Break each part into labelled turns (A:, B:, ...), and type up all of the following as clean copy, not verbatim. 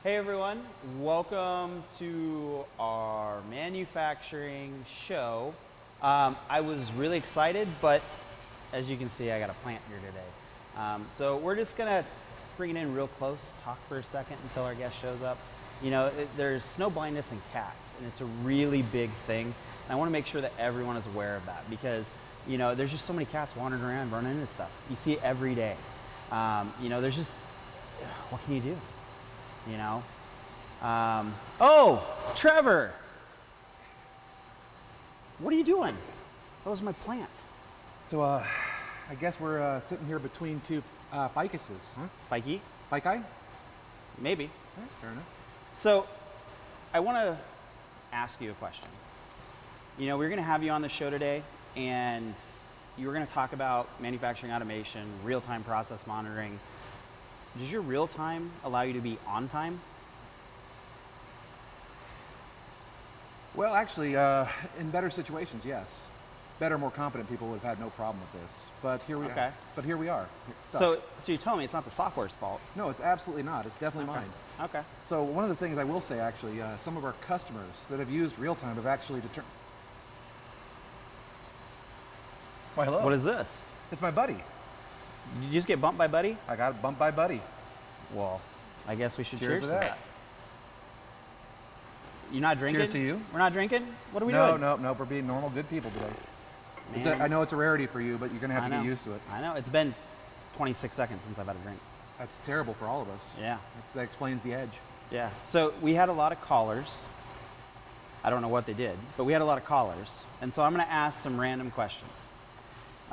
A: Hey everyone, welcome to our manufacturing show. I was really excited, but as you can see, I got a plant here today. So we're just gonna bring it in real close, talk for a second until our guest shows up. You know, there's snow blindness in cats, and it's a really big thing. And I wanna make sure that everyone is aware of that because, you know, there's just so many cats wandering around, running into stuff. You see it every day. You know, there's just, what can you do? You know? Oh, Trevor! What are you doing? That was my plant.
B: So, I guess we're sitting here between two ficuses, huh?
A: Fikey?
B: Fici?
A: Maybe.
B: Yeah, fair enough.
A: So, I want to ask you a question. You know, we're going to have you on the show today, and you were going to talk about manufacturing automation, real-time process monitoring. Does your real time allow you to be on time?
B: Well, actually, in better situations, yes. Better, more competent people would have had no problem with this. But here we are. But here we are.
A: So you're telling me it's not the software's fault?
B: No, it's absolutely not. It's definitely mine.
A: Okay.
B: So one of the things I will say, actually, some of our customers that have used real time have actually determined. Why, hello.
A: What is this?
B: It's my buddy.
A: Did you just get bumped by Buddy?
B: I got bumped by Buddy.
A: Well, I guess we should
B: Cheers
A: cheers
B: to that.
A: You're not drinking?
B: Cheers to you.
A: We're not drinking? What are we
B: No,
A: doing?
B: no, we're being normal, good people today.
A: Man.
B: I know it's a rarity for you, but you're going to have to get used to it.
A: I know. It's been 26 seconds since I've had a drink.
B: That's terrible for all of us.
A: Yeah.
B: That explains the edge.
A: Yeah. So we had a lot of callers. I don't know what they did, but we had a lot of callers. And so I'm going to ask some random questions.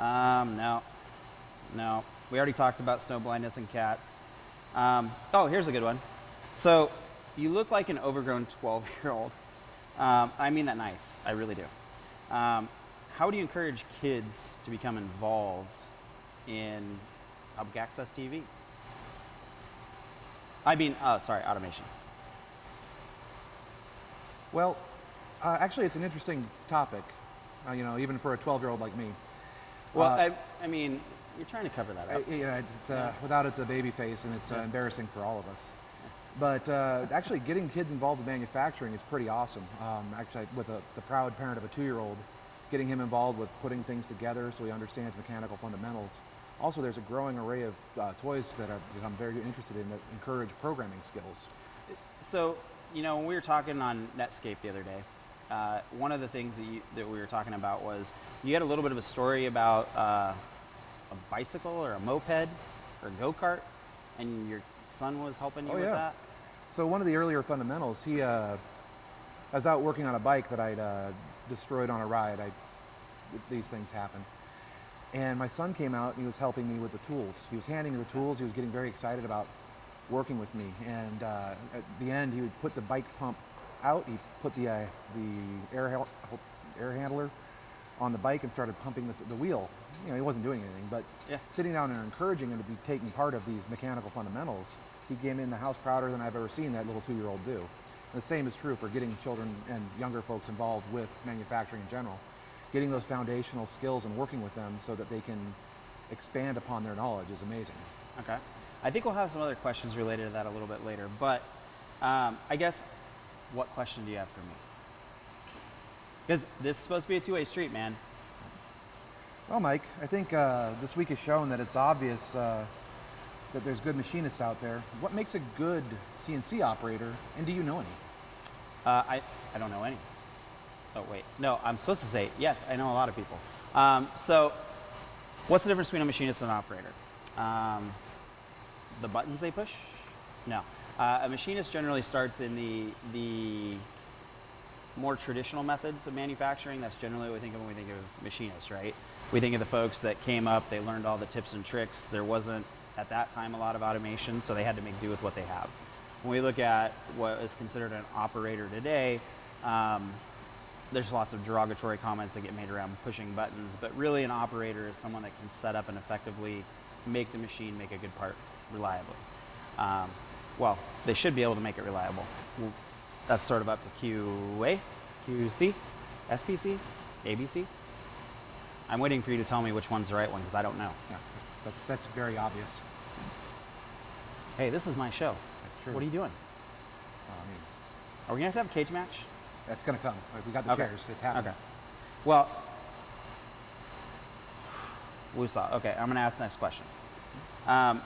A: No. We already talked about snow blindness in cats. Oh, here's a good one. So you look like an overgrown 12-year-old. I mean that nice. I really do. How do you encourage kids to become involved in public access TV? Automation.
B: Well, actually, it's an interesting topic, you know, even for a 12-year-old like me.
A: Well, I mean, you're trying to cover that up.
B: Without it's a baby face, and it's embarrassing for all of us. But actually, getting kids involved in manufacturing is pretty awesome. Actually, with the proud parent of a 2-year-old, getting him involved with putting things together so he understands mechanical fundamentals. Also, there's a growing array of toys that I'm very interested in that encourage programming skills.
A: So, you know, when we were talking on Netscape the other day, one of the things that we were talking about was you had a little bit of a story about a bicycle or a moped or a go-kart, and your son was helping you with that?
B: So one of the earlier fundamentals, I was out working on a bike that I'd destroyed on a ride. These things happen. And my son came out and he was helping me with the tools. He was handing me the tools. He was getting very excited about working with me. And at the end, he would put the bike pump out. He put the air handler on the bike and started pumping the wheel. You know, he wasn't doing anything, but sitting down and encouraging him to be taking part of these mechanical fundamentals, he came in the house prouder than I've ever seen that little 2-year-old do. And the same is true for getting children and younger folks involved with manufacturing in general. Getting those foundational skills and working with them so that they can expand upon their knowledge is amazing.
A: Okay. I think we'll have some other questions related to that a little bit later, but I guess, what question do you have for me? Because this is supposed to be a two-way street, man.
B: Well, Mike, I think this week has shown that it's obvious that there's good machinists out there. What makes a good CNC operator, and do you know any?
A: I don't know any. Oh, wait. No, I'm supposed to say, yes, I know a lot of people. So, what's the difference between a machinist and an operator? The buttons they push? No. A machinist generally starts in the more traditional methods of manufacturing. That's generally what we think of when we think of machinists, right? We think of the folks that came up, they learned all the tips and tricks. There wasn't, at that time, a lot of automation, so they had to make do with what they have. When we look at what is considered an operator today, there's lots of derogatory comments that get made around pushing buttons, but really an operator is someone that can set up and effectively make the machine make a good part reliably. Well, they should be able to make it reliable. That's sort of up to QA, QC, SPC, ABC. I'm waiting for you to tell me which one's the right one because I don't know.
B: Yeah, that's very obvious.
A: Hey, this is my show.
B: That's true.
A: What are you doing? Are we gonna have a cage match?
B: That's going to come. We got the
A: Okay.
B: chairs. It's happening.
A: Okay. Well, Woosah. Okay, I'm gonna ask the next question. Oh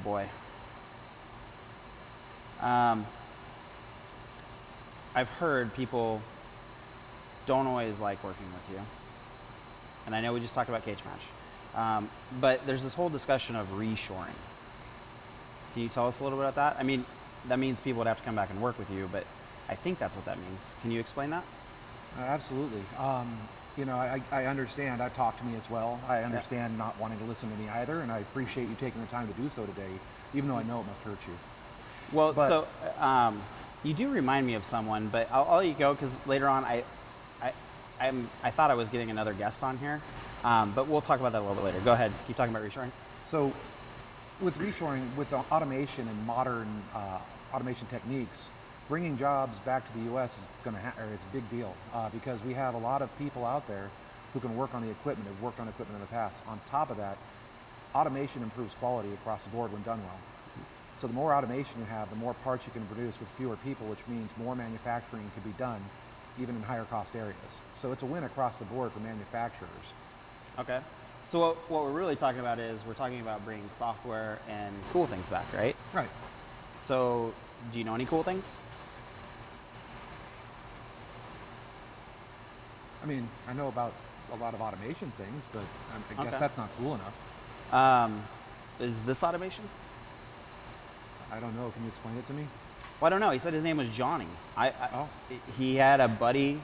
A: boy. I've heard people don't always like working with you, and I know we just talked about cage match, but there's this whole discussion of reshoring. Can you tell us a little bit about that? I mean, that means people would have to come back and work with you, but I think that's what that means. Can you explain that?
B: Absolutely. You know, I understand. I've talked to me as well. I understand not wanting to listen to me either, and I appreciate you taking the time to do so today, even though I know it must hurt you.
A: Well,
B: But-
A: so you do remind me of someone, but I'll let you go because later on I thought I was getting another guest on here, but we'll talk about that a little bit later. Go ahead, keep talking about reshoring.
B: So, with reshoring, with automation and modern automation techniques, bringing jobs back to the U.S. is it's a big deal because we have a lot of people out there who can work on the equipment, have worked on equipment in the past. On top of that, automation improves quality across the board when done well. So the more automation you have, the more parts you can produce with fewer people, which means more manufacturing can be done, even in higher cost areas. So it's a win across the board for manufacturers.
A: Okay. So what we're really talking about is we're talking about bringing software and cool things back, right?
B: Right.
A: So do you know any cool things?
B: I mean, I know about a lot of automation things, but I guess
A: Okay.
B: that's not cool enough.
A: Is this automation?
B: I don't know. Can you explain it to me?
A: Well, I don't know. He said his name was Johnny.
B: Oh.
A: He had a buddy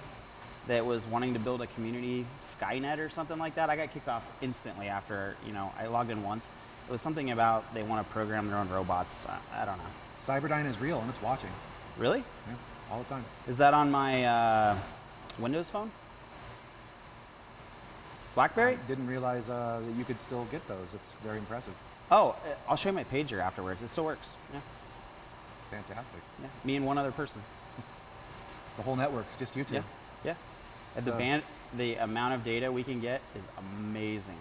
A: that was wanting to build a community Skynet or something like that. I got kicked off instantly after, I logged in once. It was something about they want to program their own robots. I don't know.
B: Cyberdyne is real and it's watching.
A: Really?
B: Yeah, all the time.
A: Is that on my Windows phone? BlackBerry?
B: I didn't realize that you could still get those. It's very impressive.
A: Oh, I'll show you my pager afterwards. It still works. Yeah.
B: Fantastic.
A: Yeah. Me and one other person.
B: The whole network's just you two.
A: Yeah. Yeah. And
B: So-
A: the amount of data we can get is amazing.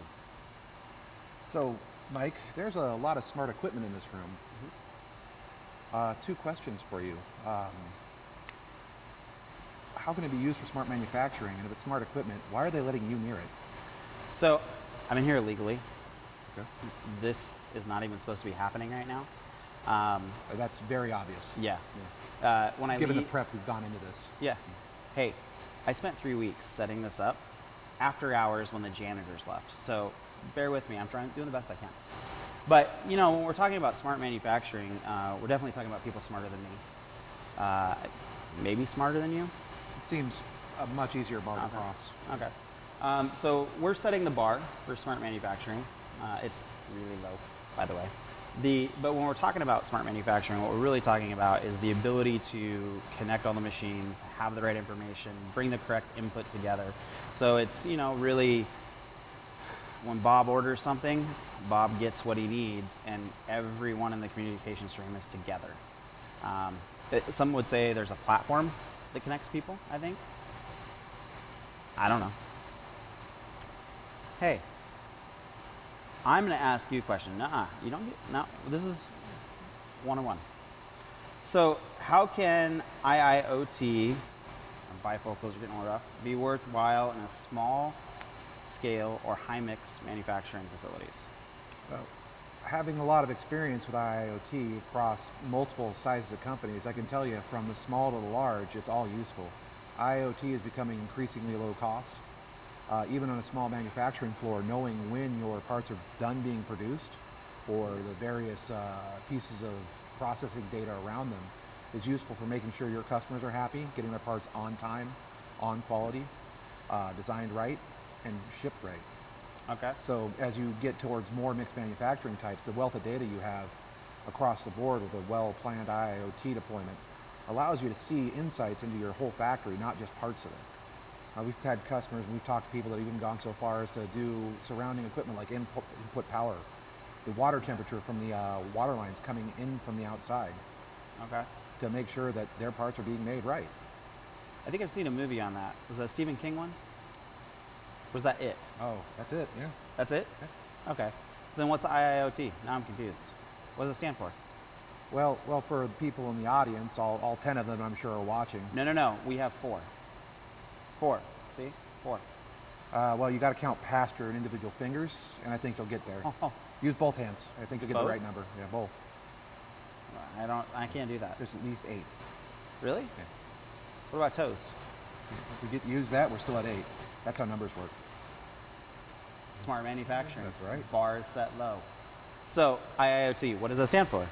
B: So, Mike, there's a lot of smart equipment in this room. Two questions for you. How can it be used for smart manufacturing? And if it's smart equipment, why are they letting you near it?
A: So I'm in here illegally.
B: Okay.
A: This is not even supposed to be happening right now.
B: That's very obvious.
A: Yeah. When I
B: Given the
A: leave,
B: prep we've gone into this.
A: yeah. Hey, I spent 3 weeks setting this up after hours when the janitors left. So bear with me. I'm doing the best I can. But when we're talking about smart manufacturing, we're definitely talking about people smarter than me. Maybe smarter than you.
B: It seems a much easier bar to
A: Okay.
B: cross.
A: Okay. So we're setting the bar for smart manufacturing. It's really low, by the way. But when we're talking about smart manufacturing, what we're really talking about is the ability to connect all the machines, have the right information, bring the correct input together. So it's, really, when Bob orders something, Bob gets what he needs, and everyone in the communication stream is together. Some would say there's a platform that connects people, I think. I don't know. Hey, I'm going to ask you a question. Nuh-uh, you don't get, no, this is one-on-one. So how can IIoT, bifocals are getting a little rough, be worthwhile in a small scale or high mix manufacturing facilities?
B: Well, having a lot of experience with IoT across multiple sizes of companies, I can tell you from the small to the large, it's all useful. IoT is becoming increasingly low cost. Even on a small manufacturing floor, knowing when your parts are done being produced or the various pieces of processing data around them is useful for making sure your customers are happy, getting their parts on time, on quality, designed right, and shipped right.
A: Okay.
B: So as you get towards more mixed manufacturing types, the wealth of data you have across the board with a well-planned IoT deployment allows you to see insights into your whole factory, not just parts of it. We've had customers and we've talked to people that have even gone so far as to do surrounding equipment like input power, the water temperature from the water lines coming in from the outside
A: Okay.
B: to make sure that their parts are being made right.
A: I think I've seen a movie on that. Was that a Stephen King one? Was that it?
B: Oh, that's it, yeah.
A: That's it? Okay. Then what's IIoT? Now I'm confused. What does it stand for?
B: Well, for the people in the audience, all 10 of them, I'm sure, are watching.
A: No. We have 4. 4. See? 4.
B: Well, you got to count past your individual fingers, and I think you'll get there.
A: Oh.
B: Use both hands. I think you'll get
A: Both?
B: the right number. Yeah, both.
A: I can't do that.
B: There's at least 8.
A: Really?
B: Yeah.
A: What about toes?
B: If we use that, we're still at 8. That's how numbers work.
A: Smart manufacturing.
B: That's right.
A: Bars set low. So, IIoT, what does that stand for?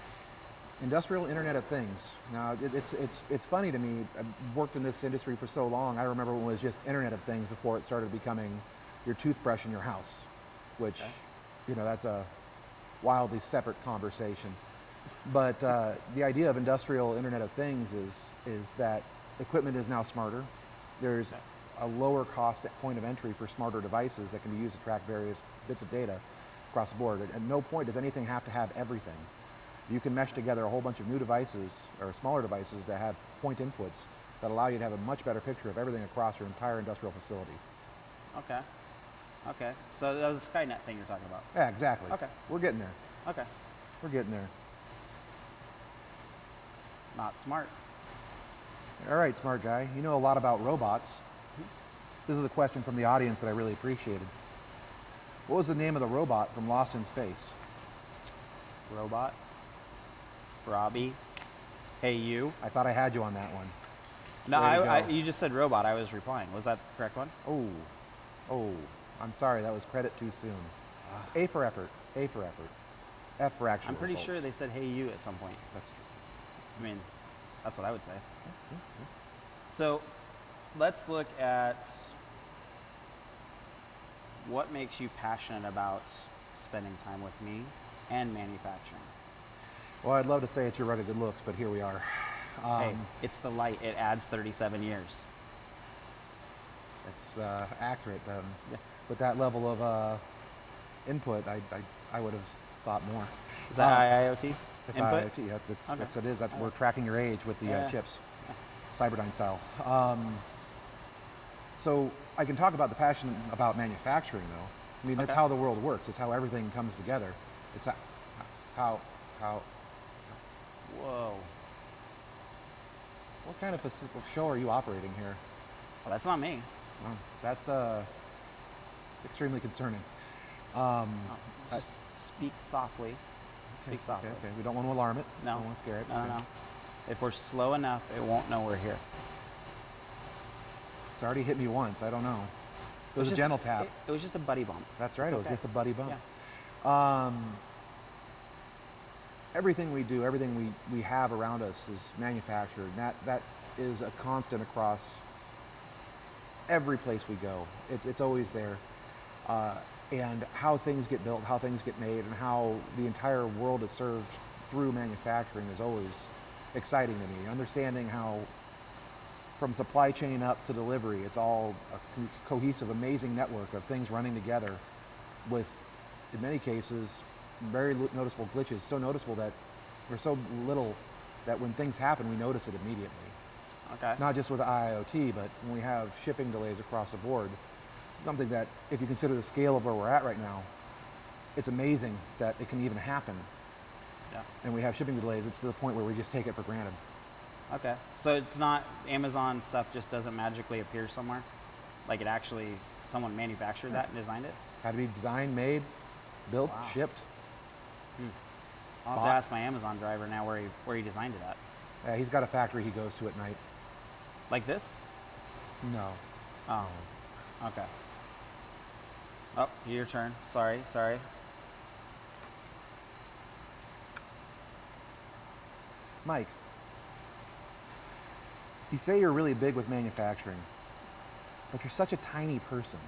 B: Industrial Internet of Things. Now, it's funny to me. I've worked in this industry for so long. I remember when it was just Internet of Things before it started becoming your toothbrush in your house, which, that's a wildly separate conversation. But the idea of Industrial Internet of Things is that equipment is now smarter. There's a lower cost point of entry for smarter devices that can be used to track various bits of data across the board. At no point does anything have to have everything. You can mesh together a whole bunch of new devices or smaller devices that have point inputs that allow you to have a much better picture of everything across your entire industrial facility.
A: Okay. So that was the Skynet thing you're talking about.
B: Yeah, exactly.
A: Okay.
B: We're getting there.
A: Okay.
B: We're getting there.
A: Not smart.
B: All right, smart guy. You know a lot about robots. This is a question from the audience that I really appreciated. What was the name of the robot from Lost in Space?
A: Robot. Robbie. Hey, you.
B: I thought I had you on that one.
A: No, you just said robot. I was replying. Was that the correct one?
B: Oh, I'm sorry. That was credit too soon. A for effort. A for effort. F for actual
A: I'm pretty
B: results.
A: sure they said hey, you at some point.
B: That's true.
A: I mean, that's what I would say. So let's look at what makes you passionate about spending time with me and manufacturing.
B: Well, I'd love to say it's your rugged good looks, but here we are.
A: Hey, it's the light. It adds 37 years.
B: It's accurate. With that level of input, I would have thought more.
A: Is that IIoT?
B: It's
A: input?
B: IoT. That's it is. That's we're tracking your age with the chips, Cyberdyne style. So I can talk about the passion about manufacturing, though. I mean, that's how the world works. It's how everything comes together. It's how.
A: Whoa.
B: What kind of show are you operating here?
A: Well, that's not me.
B: Well, that's extremely concerning.
A: Just speak softly. Speak softly.
B: Okay. We don't want to alarm it.
A: No.
B: Don't want to scare it.
A: No. If we're slow enough, it won't know we're here.
B: It's already hit me once. I don't know. It was a gentle tap.
A: It was just a buddy bump.
B: That's right.
A: It's
B: It was just a buddy bump.
A: Yeah.
B: Everything we do, everything we have around us is manufactured. And that is a constant across every place we go. It's always there. And how things get built, how things get made, and how the entire world is served through manufacturing is always exciting to me. Understanding how from supply chain up to delivery, it's all a cohesive, amazing network of things running together with, in many cases, very noticeable glitches, so noticeable that they're so little that when things happen, we notice it immediately.
A: Okay.
B: Not just with IoT, but when we have shipping delays across the board, something that, if you consider the scale of where we're at right now, it's amazing that it can even happen.
A: Yeah.
B: And we have shipping delays, it's to the point where we just take it for granted.
A: Okay. So it's not Amazon stuff just doesn't magically appear somewhere? Like it actually, someone manufactured that and designed it?
B: Had to be designed, made, built, shipped.
A: I'll have to ask my Amazon driver now where he designed it at.
B: He's got a factory he goes to at night.
A: Like this?
B: No.
A: Oh. Okay. Oh, your turn. Sorry.
B: Mike, you say you're really big with manufacturing, but you're such a tiny person.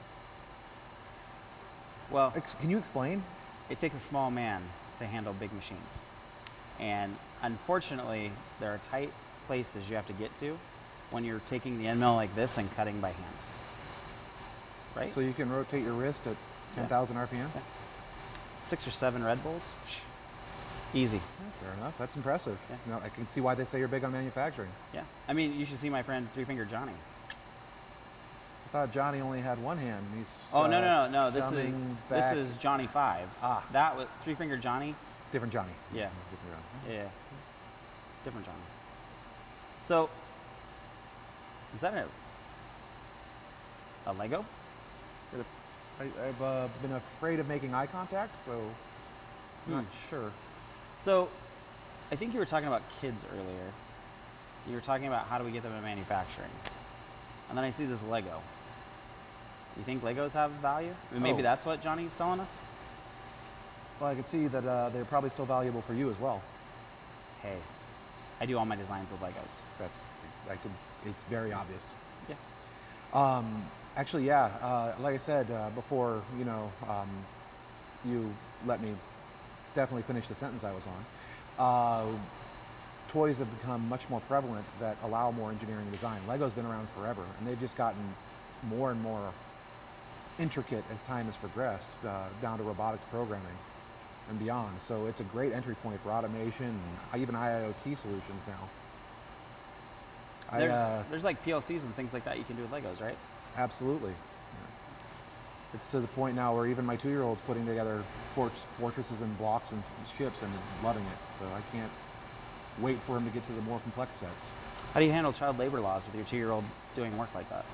A: Well,
B: Can you explain?
A: it takes a small man to handle big machines. And unfortunately, there are tight places you have to get to when you're taking the end mill like this and cutting by hand. Right?
B: So you can rotate your wrist at 10,000 RPM?
A: Yeah. 6 or 7 Red Bulls. Easy.
B: Yeah, fair enough. That's impressive.
A: Yeah.
B: You know, I can see why they say you're big on manufacturing.
A: Yeah. I mean, you should see my friend Three Finger Johnny.
B: I thought Johnny only had one hand. He's
A: No. This
B: back.
A: is Johnny 5.
B: Ah.
A: That was Three Finger Johnny.
B: Different Johnny.
A: Yeah.
B: Different Johnny.
A: Yeah. different Johnny. So, is that a Lego?
B: I've been afraid of making eye contact, so I'm not sure.
A: So, I think you were talking about kids earlier. You were talking about how do we get them in manufacturing. And then I see this Lego. You think Legos have value? I mean, maybe that's what Johnny's telling us?
B: Well, I can see that they're probably still valuable for you as well.
A: Hey, I do all my designs with Legos.
B: It's very obvious.
A: Yeah.
B: Actually, yeah. Like I said before, you let me definitely finish the sentence I was on. Toys have become much more prevalent that allow more engineering design. Lego's been around forever, and they've just gotten more and more intricate as time has progressed, down to robotics programming and beyond. So it's a great entry point for automation and even IoT solutions now.
A: There's like PLCs and things like that you can do with Legos, right?
B: Absolutely. Yeah. It's to the point now where even my 2-year-old's putting together fortresses and blocks and ships and loving it. So I can't wait for him to get to the more complex sets.
A: How do you handle child labor laws with your 2-year-old doing work like that?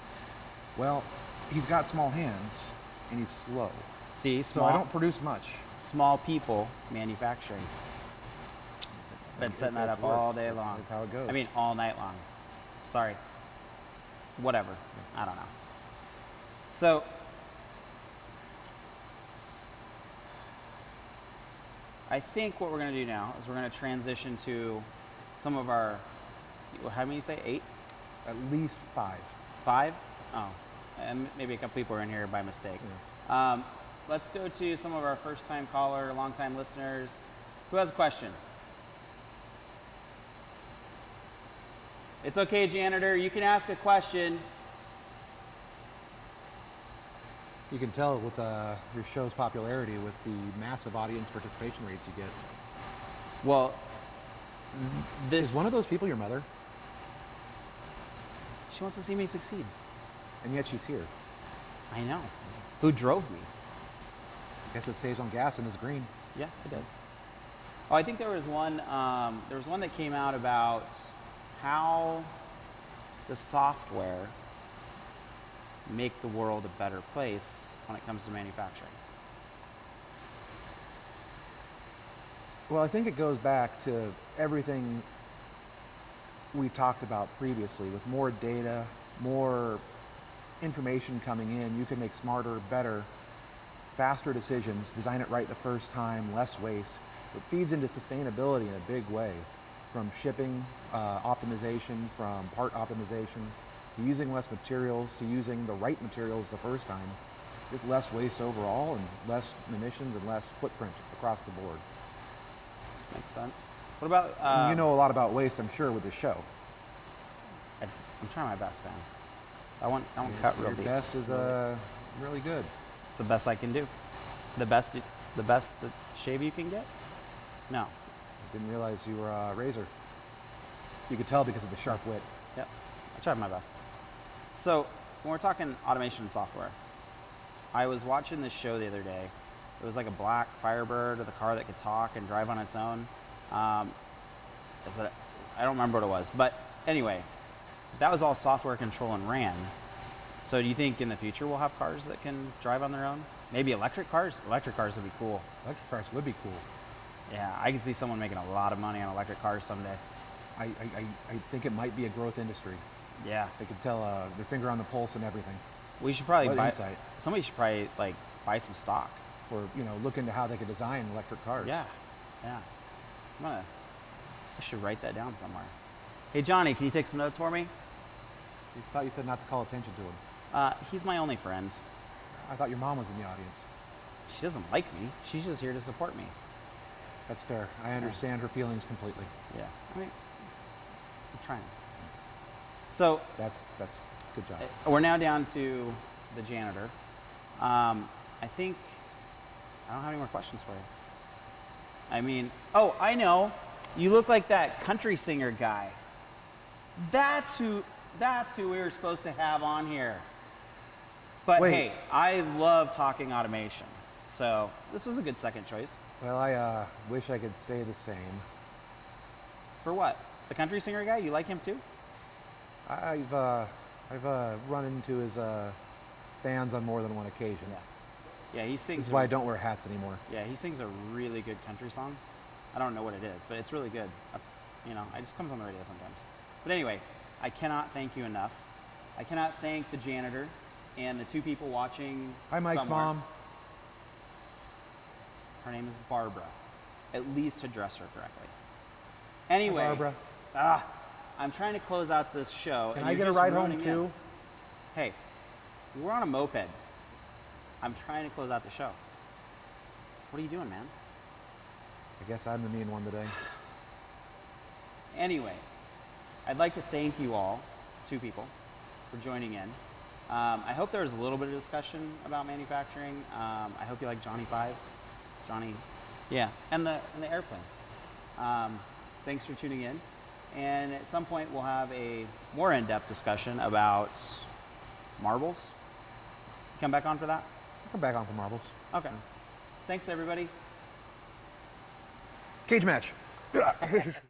B: Well, he's got small hands and he's slow.
A: See,
B: So I don't produce much.
A: Small people manufacturing. Been setting that up all day long.
B: That's how it goes.
A: I mean, all night long. Sorry. Whatever. I don't know. So, I think what we're going to do now is we're going to transition to some of our, how many you say, 8?
B: At least 5.
A: 5? Oh, and maybe a couple people are in here by mistake.
B: Yeah.
A: Let's go to some of our first-time caller, long-time listeners. Who has a question? It's okay, janitor. You can ask a question.
B: You can tell with your show's popularity with the massive audience participation rates you get.
A: Well, this
B: Is one of those people your mother?
A: She wants to see me succeed.
B: And yet she's here.
A: I know. Who drove me?
B: Guess it saves on gas and is green.
A: Yeah, it does. Oh, I think there was one. There was one that came out about how the software make the world a better place when it comes to manufacturing.
B: Well, I think it goes back to everything we talked about previously. With more data, more information coming in, you can make smarter, better, faster decisions, design it right the first time, less waste. It feeds into sustainability in a big way, from shipping optimization, from part optimization, to using less materials, to using the right materials the first time. Just less waste overall and less emissions and less footprint across the board.
A: Makes sense. What about...
B: you know a lot about waste, I'm sure, with this show.
A: I'm trying my best, man. I want cut real deep.
B: Your best is really good.
A: It's the best I can do. The best shave you can get? No.
B: I didn't realize you were a razor. You could tell because of the sharp wit.
A: Yep. I tried my best. So, when we're talking automation and software, I was watching this show the other day. It was like a black Firebird with a car that could talk and drive on its own. I don't remember what it was. But anyway, that was all software control and ran. So do you think in the future we'll have cars that can drive on their own? Maybe electric cars? Electric cars would be cool.
B: Electric cars would be cool.
A: Yeah, I could see someone making a lot of money on electric cars someday.
B: I think it might be a growth industry.
A: Yeah.
B: They could tell their finger on the pulse and everything.
A: We should probably
B: What insight.
A: Somebody should probably buy some stock.
B: Or, look into how they could design electric cars.
A: Yeah, yeah. I should write that down somewhere. Hey, Johnny, can you take some notes for me?
B: I thought you said not to call attention to him.
A: He's my only friend.
B: I thought your mom was in the audience.
A: She doesn't like me. She's just here to support me.
B: That's fair. I understand her feelings completely.
A: Yeah, I mean, I'm trying. So
B: That's good job.
A: we're now down to the janitor. I think I don't have any more questions for you. I mean, oh, I know. You look like that country singer guy. That's who we were supposed to have on here. But
B: Wait.
A: hey, I love talking automation. So this was a good second choice.
B: Well, I wish I could say the same.
A: For what? The country singer guy, you like him too?
B: I've run into his fans on more than one occasion.
A: Yeah, he sings.
B: This is why I don't wear hats anymore.
A: Yeah, he sings a really good country song. I don't know what it is, but it's really good. That's, you know, it just comes on the radio sometimes. But anyway, I cannot thank you enough. I cannot thank the janitor and the 2 people watching.
B: Hi, Mike's
A: somewhere.
B: mom.
A: Her name is Barbara. At least address her correctly. Anyway,
B: Hi, Barbara.
A: I'm trying to close out this show.
B: Can
A: and
B: I
A: you're
B: get a
A: just
B: ride home
A: running
B: too?
A: in. Hey, we're on a moped. I'm trying to close out the show. What are you doing, man?
B: I guess I'm the mean one today.
A: Anyway, I'd like to thank you all, 2 people, for joining in. I hope there was a little bit of discussion about manufacturing. I hope you like Johnny 5. Johnny, yeah, and the airplane. Thanks for tuning in. And at some point, we'll have a more in-depth discussion about marbles. Come back on for that?
B: I'll come back on for marbles.
A: Okay. Thanks, everybody.
B: Cage match.